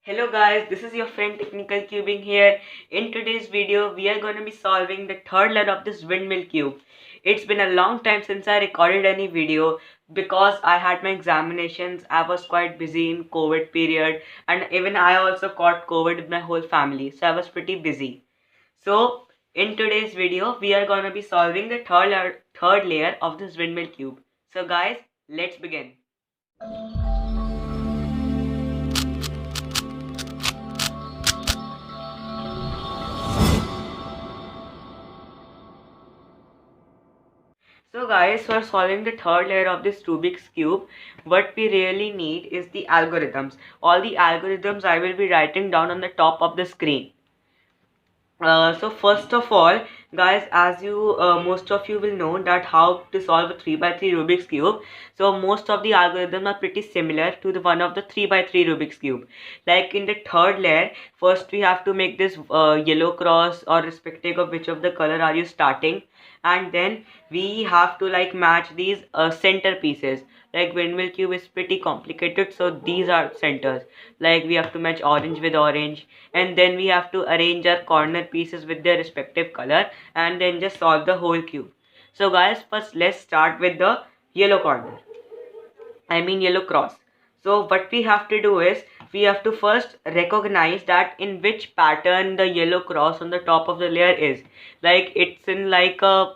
Hello guys, this is your friend Technical Cubing here. In today's video, we are going to be solving the third layer of this windmill cube. It's been a long time since I recorded any video because I had my examinations. I was quite busy in COVID period, and even I also caught COVID with my whole family. So I was pretty busy. So in today's video, we are going to be solving the third layer of this windmill cube. So guys, let's begin. So guys, for solving the third layer of this Rubik's Cube, what we really need is the algorithms. All the algorithms I will be writing down on the top of the screen. So first of all, guys, as you most of you will know that how to solve a 3 by 3 Rubik's Cube. So most of the algorithms are pretty similar to the one of the 3 by 3 Rubik's Cube. Like in the third layer, first we have to make this yellow cross, or respective of which of the color are you starting, and then we have to like match these center pieces. Like windmill cube is pretty complicated, so these are centers. Like we have to match orange with orange, and then we have to arrange our corner pieces with their respective color, and then just solve the whole cube. So guys, first let's start with the yellow corner, I mean yellow cross. So what we have to do is we have to first recognize that in which pattern the yellow cross on the top of the layer is. Like it's in like a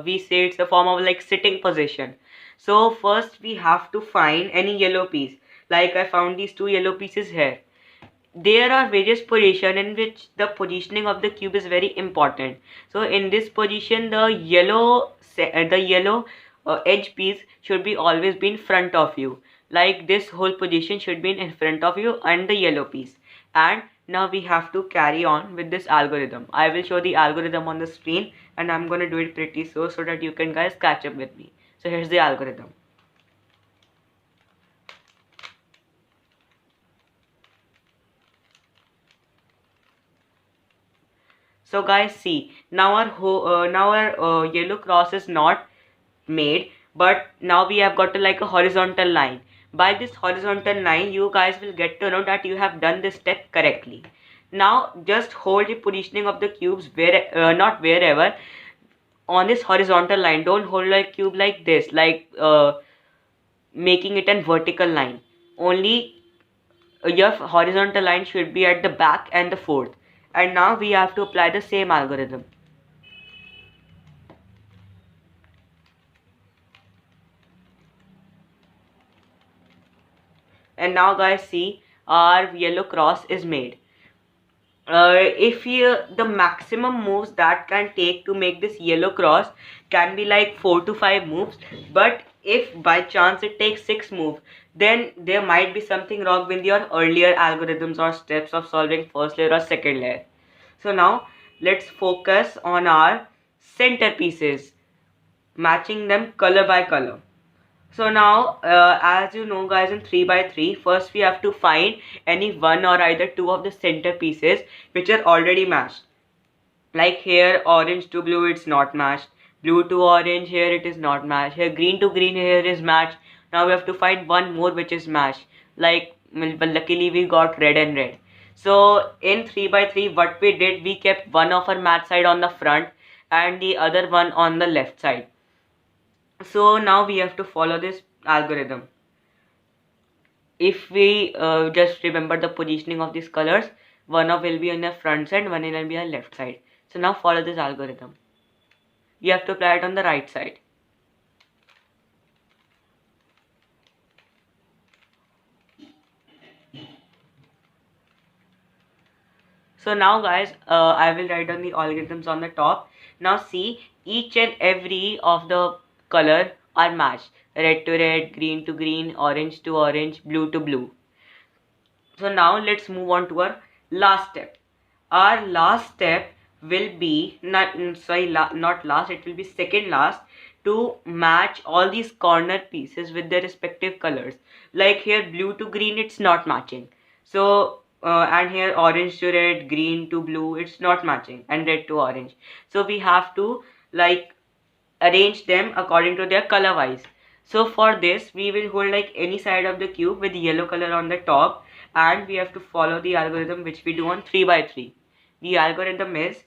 we say it's a form of like sitting position. So first we have to find any yellow piece. Like I found these two yellow pieces here. There are various positions in which the positioning of the cube is very important. So in this position, the yellow edge piece should be always be in front of you. Like this whole position should be in front of you and the yellow piece. And now we have to carry on with this algorithm. I will show the algorithm on the screen, and I'm going to do it pretty so that you can guys catch up with me. So here's the algorithm. So guys, see, now our yellow cross is not made, but now we have got like a horizontal line. By this horizontal line, you guys will get to know that you have done this step correctly. Now just hold the positioning of the cubes not wherever, on this horizontal line. Don't hold like cube like this, like making it a vertical line. Only your horizontal line should be at the back and the fourth. And now we have to apply the same algorithm. And now guys, see, our yellow cross is made. If the maximum moves that can take to make this yellow cross can be like 4 to 5 moves, but if by chance it takes 6 moves, then there might be something wrong with your earlier algorithms or steps of solving first layer or second layer. So now let's focus on our center pieces, matching them color by color. So now, as you know guys, in 3 by 3, first we have to find any one or either two of the center pieces which are already matched. Like here, orange to blue, it's not matched. Blue to orange, here it is not matched. Here, green to green, here is matched. Now we have to find one more which is matched. Like, but luckily we got red and red. So in 3 by 3, what we did, we kept one of our match side on the front and the other one on the left side. So now we have to follow this algorithm. If we just remember the positioning of these colors, one of will be on the front side, one will be on the left side. So now follow this algorithm. You have to apply it on the right side. So now guys, I will write down the algorithms on the top. Now see, each and every of the color are matched. Red to red, green to green, orange to orange, blue to blue. So now let's move on to our last step. Our last step will be not last, it will be second last, to match all these corner pieces with their respective colors. Like here blue to green, it's not matching. So and here orange to red, green to blue, it's not matching, and red to orange. So we have to like arrange them according to their color wise. So for this we will hold like any side of the cube with yellow color on the top, and we have to follow the algorithm which we do on 3 by 3. The algorithm is,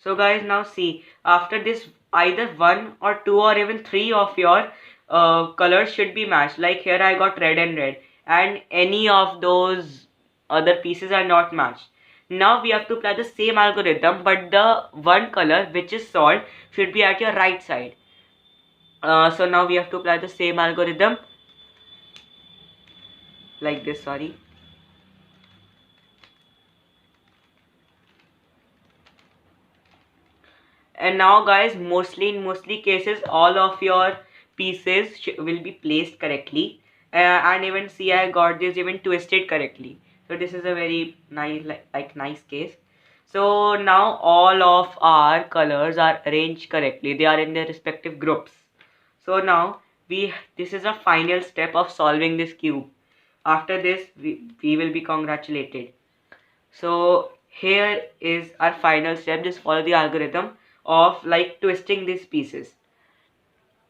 so guys, now see, after this, either one or two or even three of your colors should be matched. Like here I got red and red, and any of those other pieces are not matched. Now we have to apply the same algorithm, but the one color which is solved should be at your right side. So now we have to apply the same algorithm like this, sorry. And now guys, in mostly cases, all of your pieces will be placed correctly, and even see, I got this even twisted correctly. So this is a very nice, like nice case. So now all of our colors are arranged correctly, they are in their respective groups. So now this is a final step of solving this cube. After this we will be congratulated. So here is our final step. Just follow the algorithm of like twisting these pieces.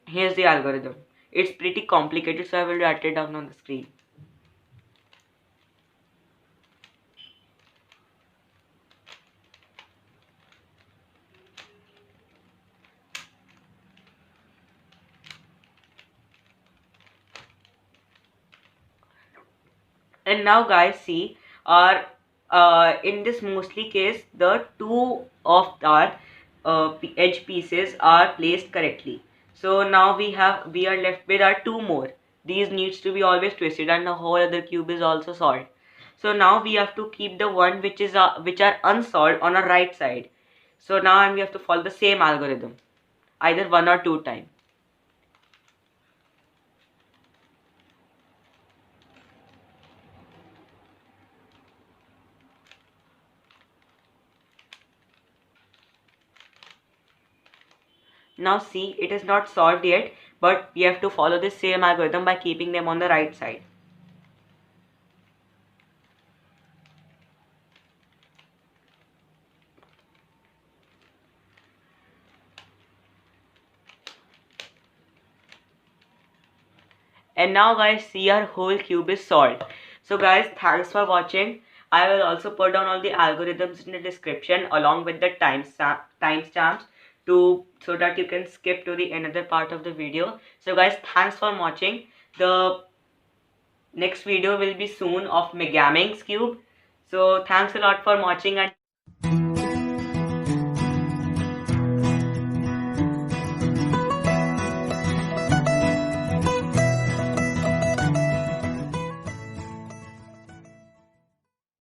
Here's the algorithm. It's pretty complicated, so I will write it down on the screen. And now guys, see, our in this mostly case, the two of our edge pieces are placed correctly. So now we are left with our two more. These needs to be always twisted, and the whole other cube is also solved. So now we have to keep the one which are unsolved on our right side. So now we have to follow the same algorithm, either one or two times. Now see, it is not solved yet, but we have to follow the same algorithm by keeping them on the right side. And now guys, see, our whole cube is solved. So guys, thanks for watching. I will also put down all the algorithms in the description along with the timestamps to so that you can skip to the another part of the video. So guys, thanks for watching. The next video will be soon of Megaming's cube. So thanks a lot for watching, and